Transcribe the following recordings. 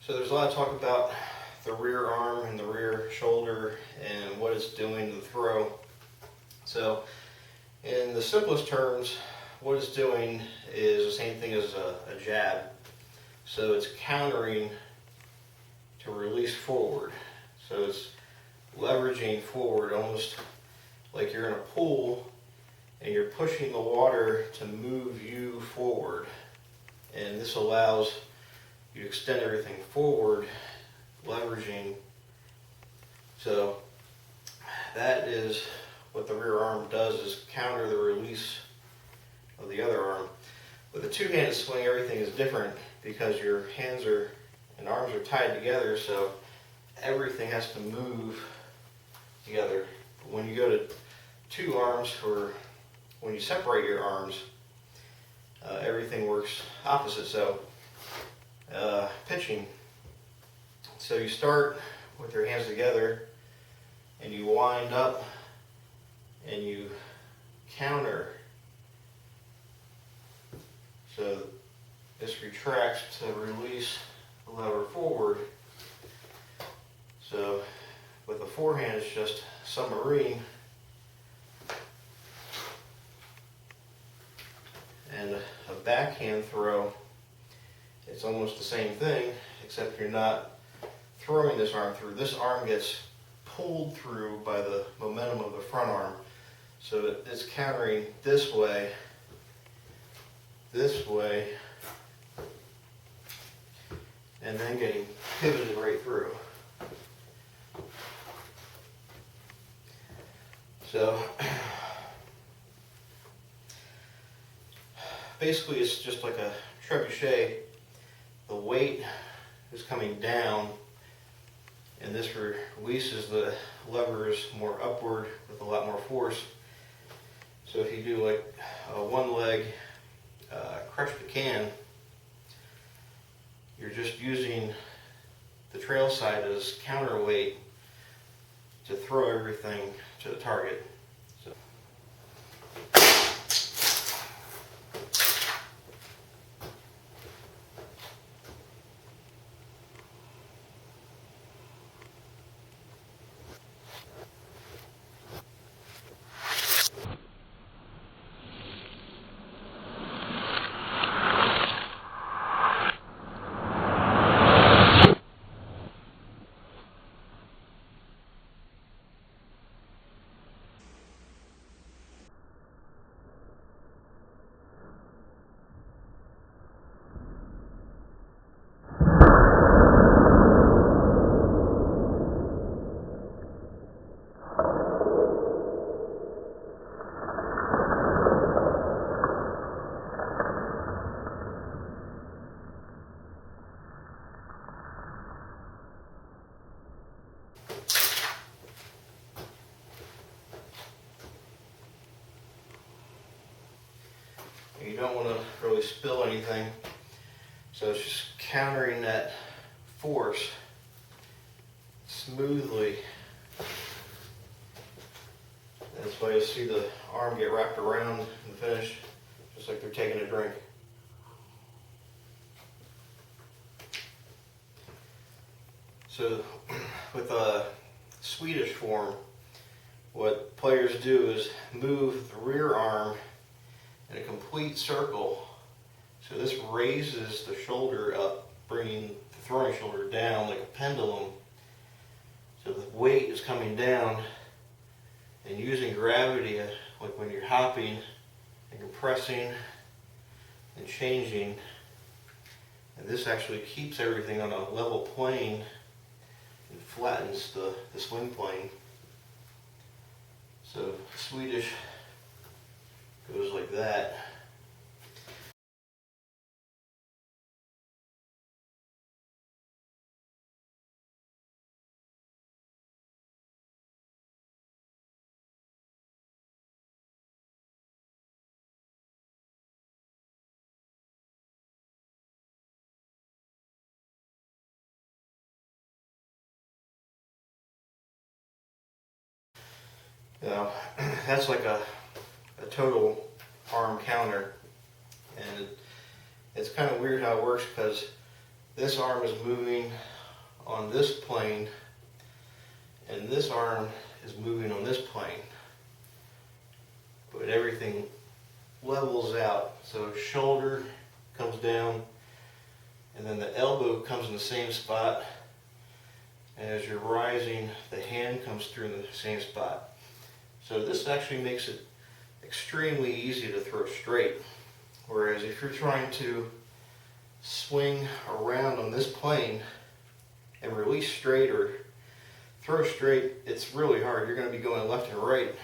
So there's a lot of talk about the rear arm and the rear shoulder and what it's doing to the throw. So in the simplest terms, what it's doing is the same thing as a jab. So it's countering to release forward. So it's leveraging forward, almost like you're in a pool and you're pushing the water to move you forward. And this allows you to extend everything forward, leveraging. So that is what the rear arm does, is counter the release of the other arm. With a two-handed swing, everything is different because your hands and arms are tied together, so everything has to move together. But when you go to two arms, or when you separate your arms, everything works opposite. So pitching. So you start with your hands together and you wind up and you counter. So this retracts to release the lever forward. So with a forehand, it's just submarine. And a backhand throw, it's almost the same thing, except you're not throwing this arm through. This arm gets pulled through by the momentum of the front arm. So it's countering this way, and then getting pivoted right through. So basically it's just like a trebuchet. The weight is coming down and this releases the levers more upward with a lot more force. So if you do like a one leg crush the can, you're just using the trail side as counterweight to throw everything to the target. So. You don't want to really spill anything, so it's just countering that force smoothly. That's why you see the arm get wrapped around in the finish, just like they're taking a drink. So with a Swedish form, what players do is move the rear arm in a complete circle. So this raises the shoulder up, bringing the throwing shoulder down like a pendulum. So the weight is coming down and using gravity, like when you're hopping and compressing and changing. And this actually keeps everything on a level plane and flattens the swing plane. So Swedish goes like that. You know, that's like a total arm counter, and it's kind of weird how it works because this arm is moving on this plane, and this arm is moving on this plane. But everything levels out. So shoulder comes down, and then the elbow comes in the same spot. And as you're rising, the hand comes through in the same spot. So this actually makes it extremely easy to throw straight. Whereas if you're trying to swing around on this plane and release straight or throw straight, it's really hard. You're going to be going left and right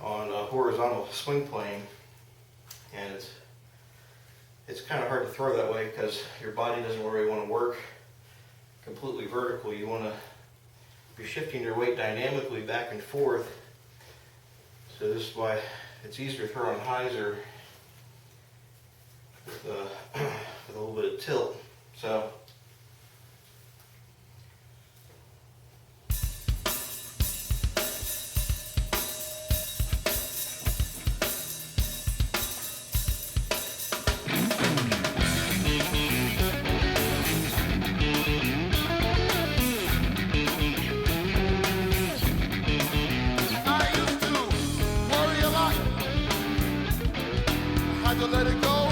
on a horizontal swing plane, and it's kind of hard to throw that way because your body doesn't really want to work completely vertical. You want to be shifting your weight dynamically back and forth. So this is why it's easier to throw on hyzer with a little bit of tilt. So to let it go.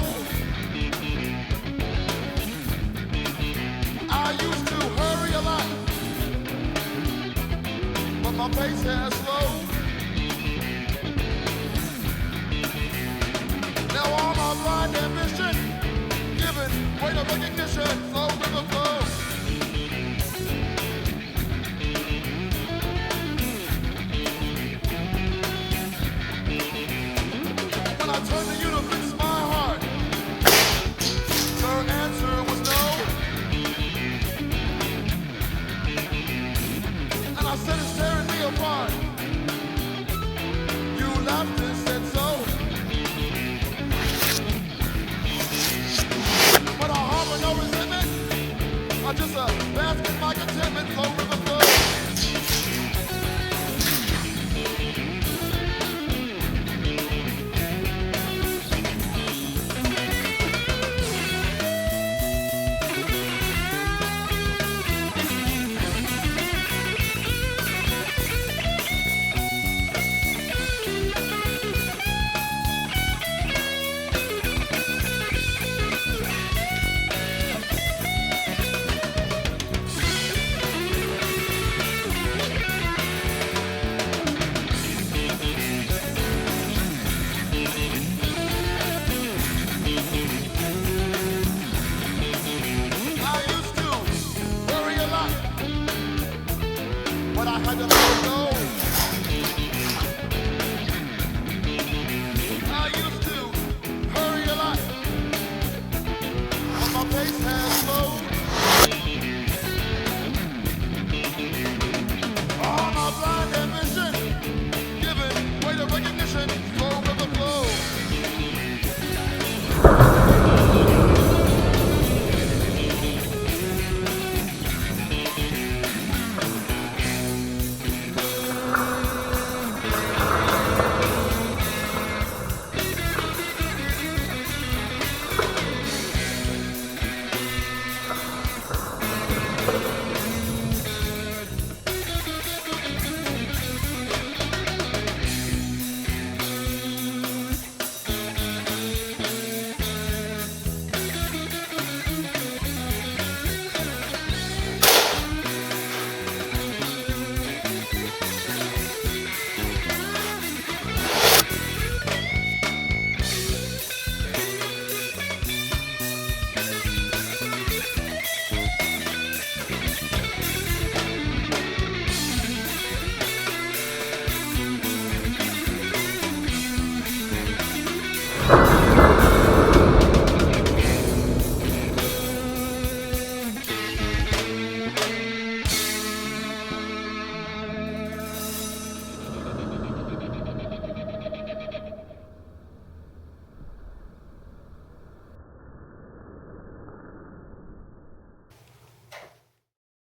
I used to hurry a lot, but my pace has slowed. Now all my blind ambition, giving way to recognition, slow river flow.